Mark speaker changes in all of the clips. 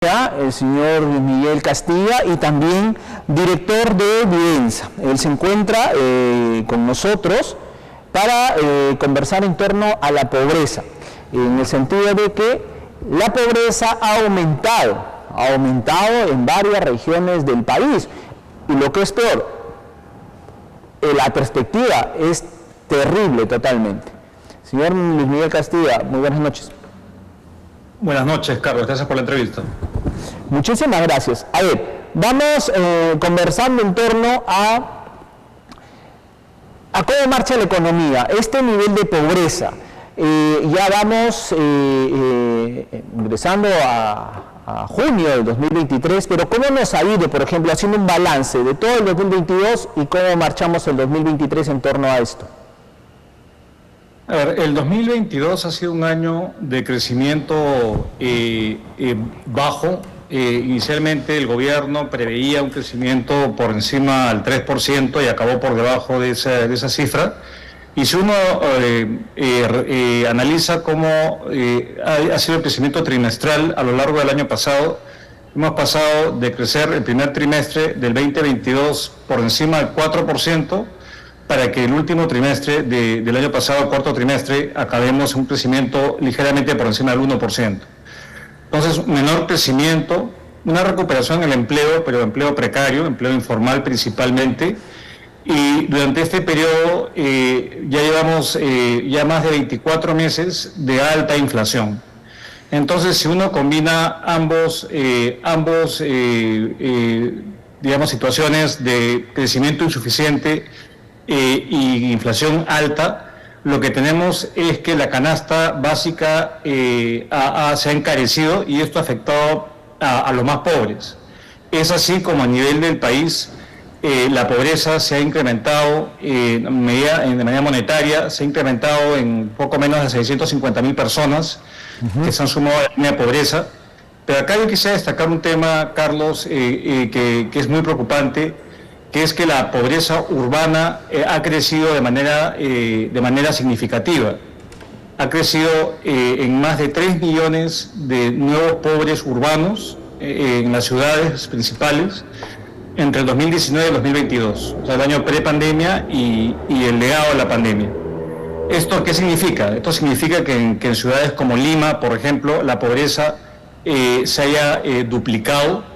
Speaker 1: El señor Miguel Castilla, y también director de Vidensa. Él se encuentra con nosotros para conversar en torno a la pobreza, en el sentido de que la pobreza ha aumentado en varias regiones del país, y lo que es peor, la perspectiva es terrible totalmente. Señor Luis Miguel Castilla, muy buenas noches.
Speaker 2: Buenas noches, Carlos, gracias por la entrevista.
Speaker 1: Muchísimas gracias. A ver, vamos conversando en torno a cómo marcha la economía, este nivel de pobreza. Ya vamos ingresando a junio del 2023, pero ¿cómo nos ha ido, por ejemplo, haciendo un balance de todo el 2022 y cómo marchamos el 2023 en torno a esto?
Speaker 2: A ver, el 2022 ha sido un año de crecimiento bajo. Inicialmente el gobierno preveía un crecimiento por encima del 3% y acabó por debajo de esa cifra. Y si uno analiza cómo ha sido el crecimiento trimestral a lo largo del año pasado, hemos pasado de crecer el primer trimestre del 2022 por encima del 4%, para que el último trimestre del año pasado, el cuarto trimestre, acabemos un crecimiento ligeramente por encima del 1%. Entonces, menor crecimiento, una recuperación en el empleo, pero empleo precario, empleo informal principalmente, y durante este periodo ya llevamos ya más de 24 meses de alta inflación. Entonces, si uno combina ambos digamos, situaciones de crecimiento insuficiente y inflación alta, lo que tenemos es que la canasta básica se ha encarecido, y esto ha afectado a los más pobres. Es así como a nivel del país la pobreza se ha incrementado de manera monetaria, se ha incrementado en poco menos de 650.000 personas que se han sumado a la línea de pobreza. Pero acá yo quisiera destacar un tema, Carlos, que es muy preocupante, que es que la pobreza urbana ha crecido de manera significativa. Ha crecido en más de 3 millones de nuevos pobres urbanos en las ciudades principales entre el 2019 y el 2022, o sea, el año pre-pandemia y el legado de la pandemia. ¿Esto qué significa? Esto significa que en ciudades como Lima, por ejemplo, la pobreza se haya duplicado,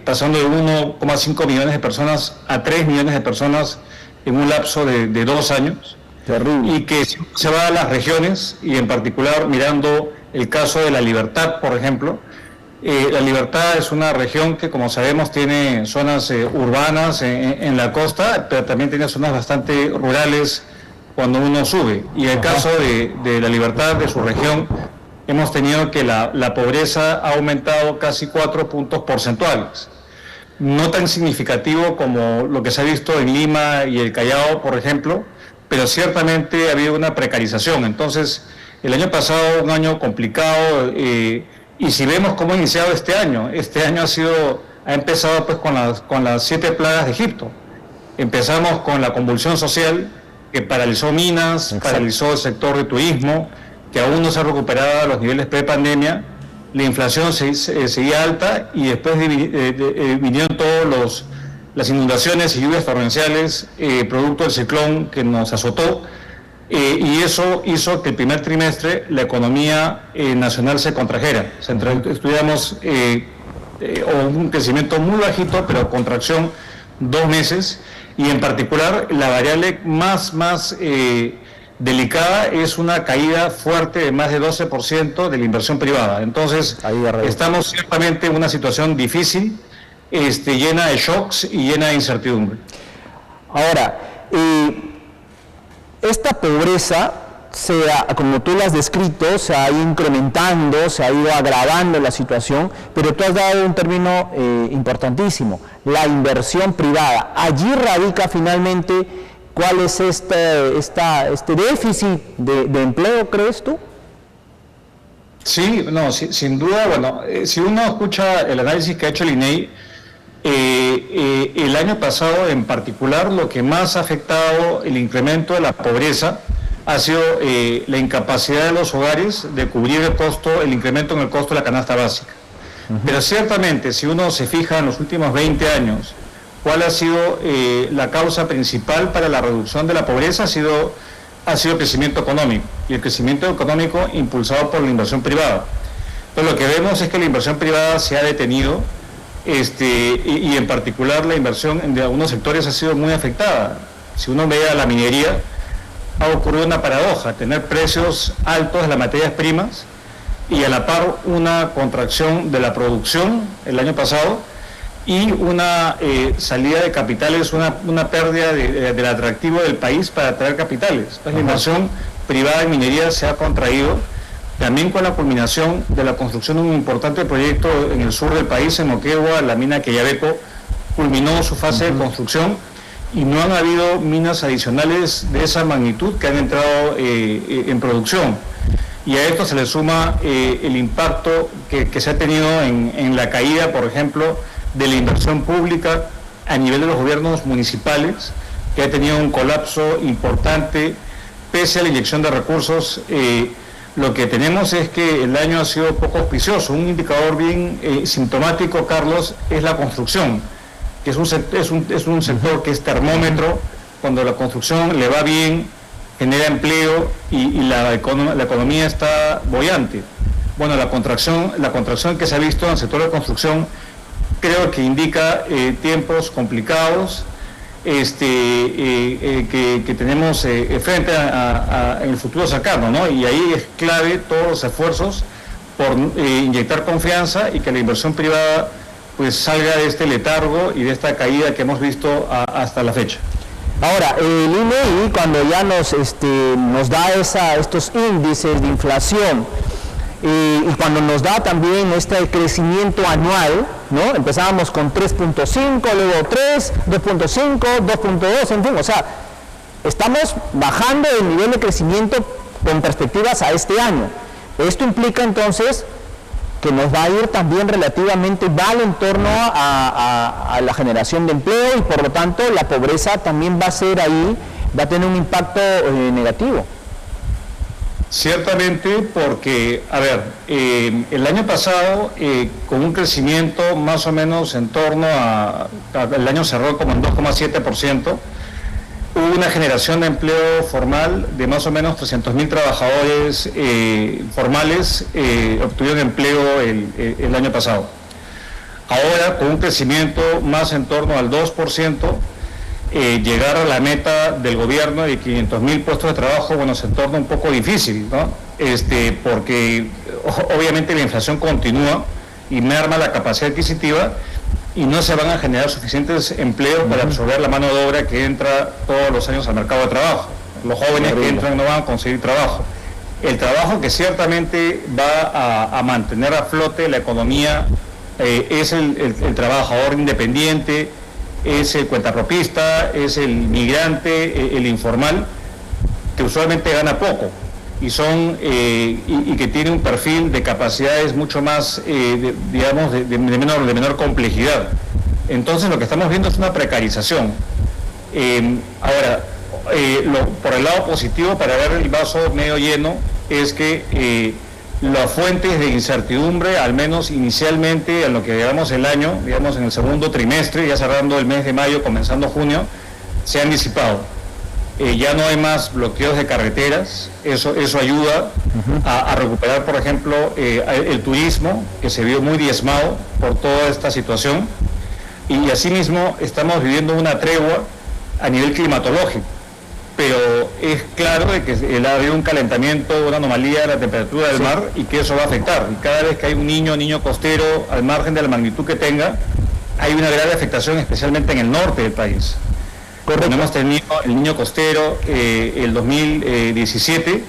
Speaker 2: pasando de 1,5 millones de personas a 3 millones de personas en un lapso de 2 años.
Speaker 1: Terrible.
Speaker 2: Y que se va a las regiones, y en particular mirando el caso de La Libertad, por ejemplo. La Libertad es una región que, como sabemos, tiene zonas urbanas en la costa, pero también tiene zonas bastante rurales cuando uno sube. Y el caso de La Libertad, de su región, hemos tenido que la pobreza ha aumentado casi 4 puntos porcentuales. No tan significativo como lo que se ha visto en Lima y el Callao, por ejemplo, pero ciertamente ha habido una precarización. Entonces, el año pasado, un año complicado, y si vemos cómo ha iniciado este año ha empezado pues con las 7 plagas de Egipto. Empezamos con la convulsión social que paralizó minas, paralizó el sector de turismo, que aún no se ha recuperado a los niveles pre-pandemia. La inflación seguía alta, y después vinieron todas las inundaciones y lluvias torrenciales producto del ciclón que nos azotó, y eso hizo que el primer trimestre la economía nacional se contrajera. Estudiamos un crecimiento muy bajito, pero contracción 2 meses, y en particular la variable más delicada es una caída fuerte de más de 12% de la inversión privada. Entonces, estamos ciertamente en una situación difícil, llena de shocks y llena de incertidumbre.
Speaker 1: Ahora, esta pobreza, como tú lo has descrito, se ha ido incrementando, se ha ido agravando la situación, pero tú has dado un término importantísimo: la inversión privada. Allí radica finalmente cuál es este déficit de empleo, ¿crees tú?
Speaker 2: Sí, no, sin duda. Bueno, si uno escucha el análisis que ha hecho el INEI, el año pasado en particular, lo que más ha afectado el incremento de la pobreza ha sido la incapacidad de los hogares de cubrir el incremento en el costo de la canasta básica. Pero ciertamente, si uno se fija en los últimos 20 años, ¿cuál ha sido la causa principal para la reducción de la pobreza? Ha sido el crecimiento económico, y el crecimiento económico impulsado por la inversión privada. Entonces, lo que vemos es que la inversión privada se ha detenido, y en particular la inversión de algunos sectores ha sido muy afectada. Si uno ve a la minería, ha ocurrido una paradoja: tener precios altos de las materias primas y a la par una contracción de la producción el año pasado y una salida de capitales, una pérdida del atractivo del país para atraer capitales. Entonces, la inversión privada en minería se ha contraído, también con la culminación de la construcción de un importante proyecto en el sur del país, en Moquegua. La mina Quellaveco culminó su fase de construcción y no han habido minas adicionales de esa magnitud que han entrado en producción. Y a esto se le suma el impacto que se ha tenido en la caída, por ejemplo, de la inversión pública a nivel de los gobiernos municipales, que ha tenido un colapso importante pese a la inyección de recursos. Lo que tenemos es que el año ha sido poco auspicioso. Un indicador bien sintomático, Carlos, es la construcción, que es un sector que es termómetro. Cuando la construcción le va bien, genera empleo y la economía está boyante. Bueno, la contracción que se ha visto en el sector de construcción creo que indica tiempos complicados que tenemos frente en el futuro cercano, ¿no? Y ahí es clave todos los esfuerzos por inyectar confianza y que la inversión privada pues salga de este letargo y de esta caída que hemos visto hasta la fecha.
Speaker 1: Ahora, el INEI, cuando ya nos da estos índices de inflación y cuando nos da también este crecimiento anual, ¿no? Empezábamos con 3.5, luego 3, 2.5, 2.2, en fin, o sea, estamos bajando el nivel de crecimiento con perspectivas a este año. Esto implica entonces que nos va a ir también relativamente mal en torno a la generación de empleo y por lo tanto la pobreza también va a ser ahí, va a tener un impacto negativo.
Speaker 2: Ciertamente, porque, a ver, el año pasado, con un crecimiento más o menos en torno el año cerró como en 2,7%, hubo una generación de empleo formal de más o menos 300.000 trabajadores formales obtuvieron empleo el año pasado. Ahora, con un crecimiento más en torno al 2%, llegar a la meta del gobierno de 500.000 puestos de trabajo, bueno, se torna un poco difícil, ¿no? Porque obviamente la inflación continúa y merma la capacidad adquisitiva y no se van a generar suficientes empleos para absorber la mano de obra que entra todos los años al mercado de trabajo. Los jóvenes que entran no van a conseguir trabajo. El trabajo que ciertamente va a mantener a flote la economía es el trabajador independiente, es el cuentapropista, es el migrante, el informal, que usualmente gana poco y que tiene un perfil de capacidades mucho más, digamos, de menor complejidad. Entonces lo que estamos viendo es una precarización. Ahora, por el lado positivo, para ver el vaso medio lleno, es que las fuentes de incertidumbre, al menos inicialmente en lo que llevamos el año, digamos en el segundo trimestre, ya cerrando el mes de mayo, comenzando junio, se han disipado. Ya no hay más bloqueos de carreteras, eso ayuda a recuperar, por ejemplo, el turismo, que se vio muy diezmado por toda esta situación, y asimismo estamos viviendo una tregua a nivel climatológico. Pero es claro de que ha habido un calentamiento, una anomalía de la temperatura del mar y que eso va a afectar. Y cada vez que hay un niño costero, al margen de la magnitud que tenga, hay una grave afectación, especialmente en el norte del país. Cuando hemos tenido el niño costero, el 2017,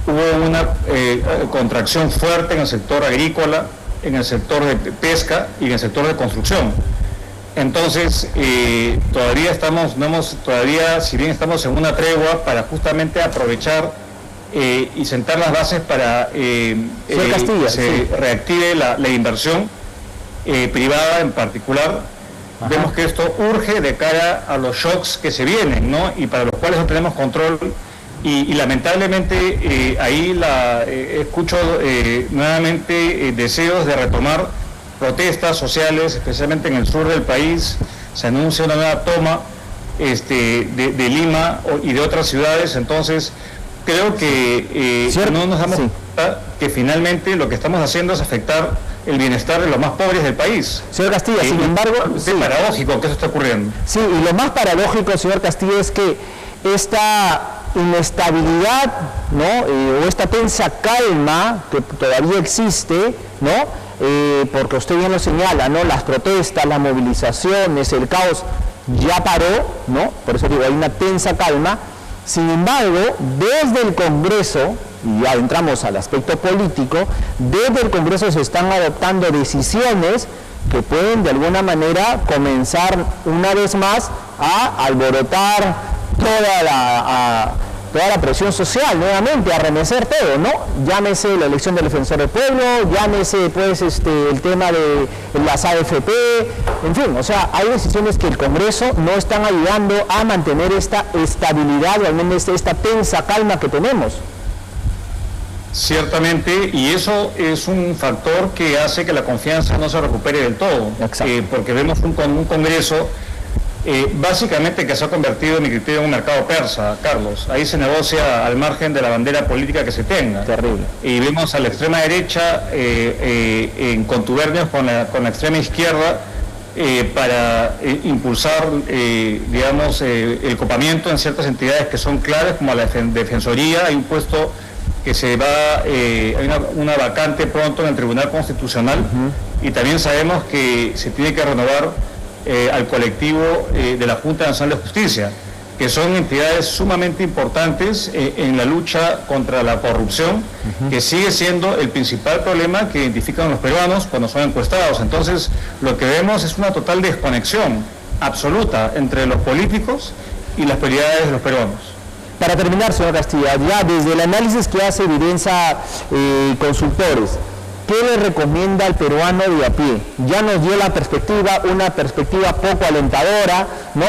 Speaker 2: hubo una contracción fuerte en el sector agrícola, en el sector de pesca y en el sector de construcción. Entonces, si bien estamos en una tregua para justamente aprovechar y sentar las bases para que se reactive la inversión privada en particular, vemos que esto urge de cara a los shocks que se vienen, ¿no? Y para los cuales no tenemos control. Y lamentablemente ahí escucho nuevamente deseos de retomar protestas sociales, especialmente en el sur del país. Se anuncia una nueva toma de Lima y de otras ciudades. Entonces creo que no nos damos cuenta que finalmente lo que estamos haciendo es afectar el bienestar de los más pobres del país.
Speaker 1: Señor Castilla, sin embargo...
Speaker 2: Es paradójico que eso está ocurriendo.
Speaker 1: Sí, y lo más paradójico, señor Castilla, es que esta inestabilidad, ¿no? O esta tensa calma que todavía existe, ¿no? Porque usted bien lo señala, ¿no? Las protestas, las movilizaciones, el caos ya paró, ¿no? Por eso digo, hay una tensa calma. Sin embargo, desde el Congreso, y ya entramos al aspecto político, desde el Congreso se están adoptando decisiones que pueden de alguna manera comenzar una vez más a alborotar toda la presión social, nuevamente, a remecer todo, ¿no? Llámese la elección del defensor del pueblo, llámese pues el tema de las AFP, en fin, o sea, hay decisiones que el Congreso no están ayudando a mantener esta estabilidad, o al menos esta tensa calma que tenemos.
Speaker 2: Ciertamente, y eso es un factor que hace que la confianza no se recupere del todo, porque vemos un Congreso básicamente que se ha convertido, en mi criterio, en un mercado persa, Carlos. Ahí se negocia al margen de la bandera política que se tenga.
Speaker 1: Terrible.
Speaker 2: Y vemos a la extrema derecha en contubernios con la extrema izquierda para impulsar, digamos, el copamiento en ciertas entidades que son claves, como la Defensoría. Hay un puesto que se va, hay una vacante pronto en el Tribunal Constitucional, y también sabemos que se tiene que renovar al colectivo de la Junta Nacional de Justicia, que son entidades sumamente importantes en la lucha contra la corrupción, que sigue siendo el principal problema que identifican los peruanos cuando son encuestados. Entonces, lo que vemos es una total desconexión absoluta entre los políticos y las prioridades de los peruanos.
Speaker 1: Para terminar, señor Castilla, ya desde el análisis que hace Evidenza Consultores, ¿qué le recomienda al peruano de a pie? Ya nos dio la perspectiva, una perspectiva poco alentadora, ¿no?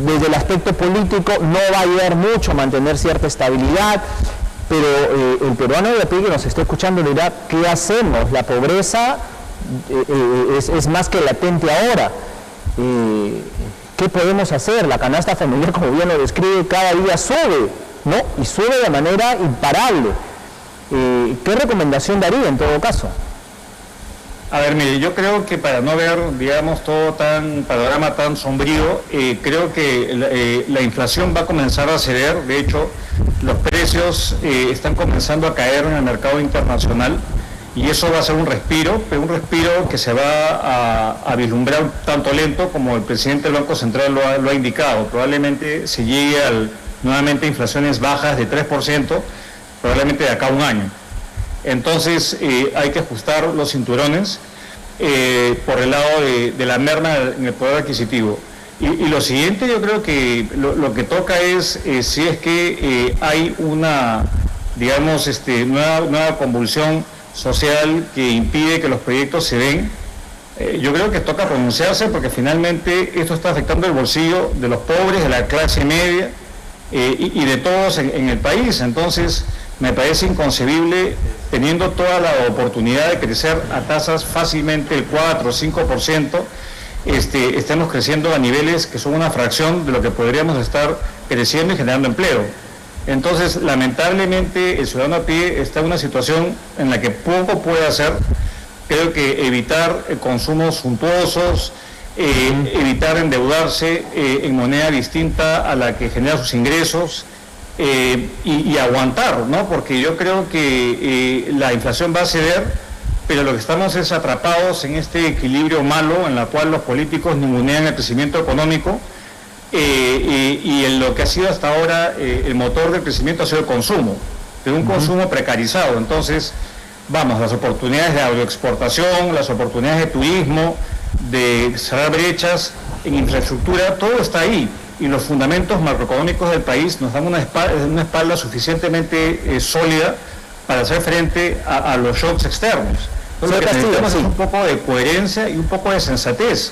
Speaker 1: Desde el aspecto político no va a ayudar mucho a mantener cierta estabilidad, pero el peruano de a pie que nos está escuchando dirá, ¿qué hacemos? La pobreza es más que latente ahora. ¿Qué podemos hacer? La canasta familiar, como bien lo describe, cada día sube, ¿no? Y sube de manera imparable. ¿Qué recomendación daría en todo caso?
Speaker 2: A ver, mire, yo creo que para no ver, digamos, panorama tan sombrío, creo que la inflación va a comenzar a ceder. De hecho, los precios están comenzando a caer en el mercado internacional, y eso va a ser un respiro, pero un respiro que se va a vislumbrar tanto lento como el presidente del Banco Central lo ha indicado. Probablemente se llegue nuevamente a inflaciones bajas de 3%, probablemente de acá a un año. Entonces hay que ajustar los cinturones por el lado de la merma en el poder adquisitivo. Y lo siguiente, yo creo que lo que toca es si es que hay una, digamos, nueva convulsión social que impide que los proyectos se den. Yo creo que toca pronunciarse, porque finalmente esto está afectando el bolsillo de los pobres, de la clase media y de todos en el país. Entonces me parece inconcebible, teniendo toda la oportunidad de crecer a tasas fácilmente del 4 o 5%, estemos creciendo a niveles que son una fracción de lo que podríamos estar creciendo y generando empleo. Entonces, lamentablemente, el ciudadano a pie está en una situación en la que poco puede hacer. Creo que evitar consumos suntuosos, evitar endeudarse en moneda distinta a la que genera sus ingresos, y aguantar, ¿no? Porque yo creo que la inflación va a ceder, pero lo que estamos es atrapados en este equilibrio malo en la cual los políticos ningunean el crecimiento económico, y en lo que ha sido hasta ahora el motor del crecimiento ha sido el consumo, de un consumo precarizado. Entonces, vamos, las oportunidades de agroexportación, las oportunidades de turismo, de cerrar brechas en infraestructura, todo está ahí. Y los fundamentos macroeconómicos del país nos dan una espalda suficientemente sólida para hacer frente a los shocks externos. Entonces, lo que necesitamos es un poco de coherencia y un poco de sensatez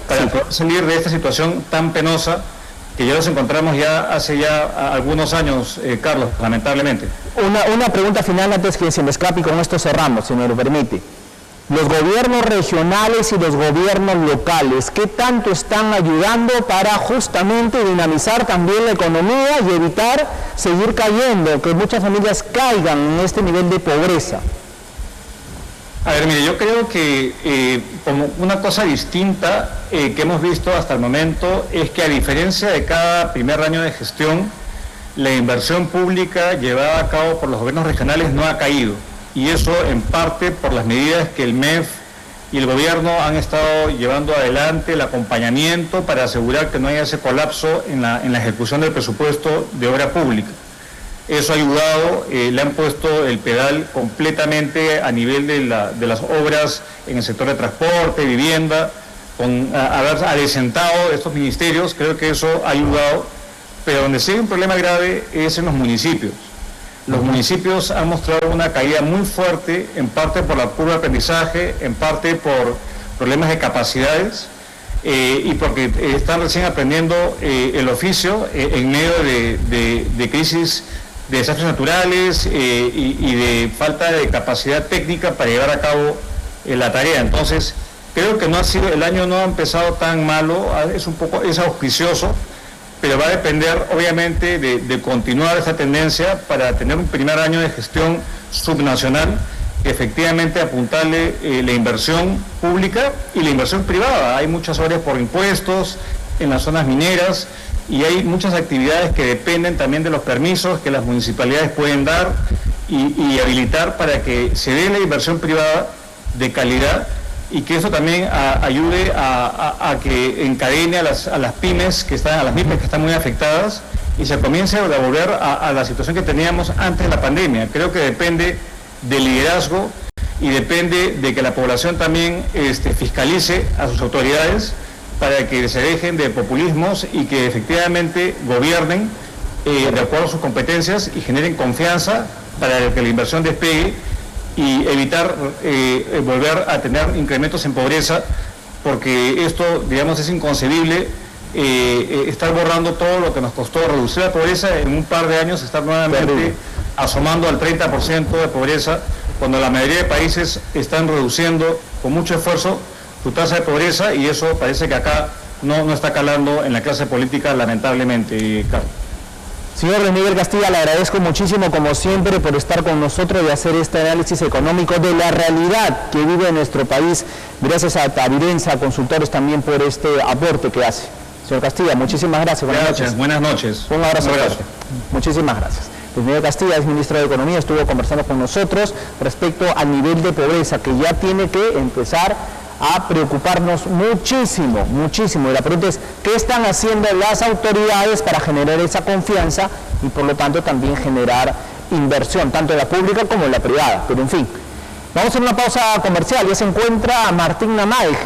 Speaker 2: para poder salir de esta situación tan penosa que ya nos encontramos hace algunos años, Carlos, lamentablemente.
Speaker 1: Una pregunta final antes que se me escape, y con esto cerramos, si me lo permite. los gobiernos regionales y los gobiernos locales, ¿qué tanto están ayudando para justamente dinamizar también la economía y evitar seguir cayendo, que muchas familias caigan en este nivel de pobreza?
Speaker 2: A ver, mire, yo creo que como una cosa distinta que hemos visto hasta el momento es que, a diferencia de cada primer año de gestión, la inversión pública llevada a cabo por los gobiernos regionales no ha caído. Y eso en parte por las medidas que el MEF y el gobierno han estado llevando adelante, el acompañamiento para asegurar que no haya ese colapso en la ejecución del presupuesto de obra pública. Eso ha ayudado, le han puesto el pedal completamente a nivel de las obras en el sector de transporte, vivienda, con haber adecentado estos ministerios. Creo que eso ha ayudado, pero donde sí hay un problema grave es en los municipios. Los municipios han mostrado una caída muy fuerte, en parte por la curva de aprendizaje, en parte por problemas de capacidades y porque están recién aprendiendo el oficio en medio de crisis, de desastres naturales y de falta de capacidad técnica para llevar a cabo la tarea. Entonces, creo que el año no ha empezado tan malo, es auspicioso, pero va a depender obviamente de continuar esta tendencia para tener un primer año de gestión subnacional que efectivamente apuntarle la inversión pública y la inversión privada. Hay muchas obras por impuestos en las zonas mineras y hay muchas actividades que dependen también de los permisos que las municipalidades pueden dar y habilitar para que se dé la inversión privada de calidad, y que eso también ayude a que encadene a las pymes que están muy afectadas y se comience a volver a la situación que teníamos antes de la pandemia. Creo que depende del liderazgo y depende de que la población también fiscalice a sus autoridades para que se dejen de populismos y que efectivamente gobiernen de acuerdo a sus competencias y generen confianza para que la inversión despegue y evitar volver a tener incrementos en pobreza, porque esto, digamos, es inconcebible, estar borrando todo lo que nos costó reducir la pobreza en un par de años, estar nuevamente asomando al 30% de pobreza, cuando la mayoría de países están reduciendo con mucho esfuerzo su tasa de pobreza, y eso parece que acá no está calando en la clase política, lamentablemente, Carlos.
Speaker 1: Señor René Miguel Castilla, le agradezco muchísimo, como siempre, por estar con nosotros y hacer este análisis económico de la realidad que vive nuestro país. Gracias a Tavirenza Consultores también por este aporte que hace. Señor Castilla, muchísimas gracias.
Speaker 2: Buenas noches. Buenas noches.
Speaker 1: Un abrazo. Muchísimas gracias. Luis Miguel Castilla es ministro de Economía, estuvo conversando con nosotros respecto al nivel de pobreza que ya tiene que empezar a preocuparnos muchísimo, muchísimo. Y la pregunta es, ¿qué están haciendo las autoridades para generar esa confianza y por lo tanto también generar inversión, tanto en la pública como en la privada? Pero en fin, vamos a una pausa comercial. Ya se encuentra Martín Namay,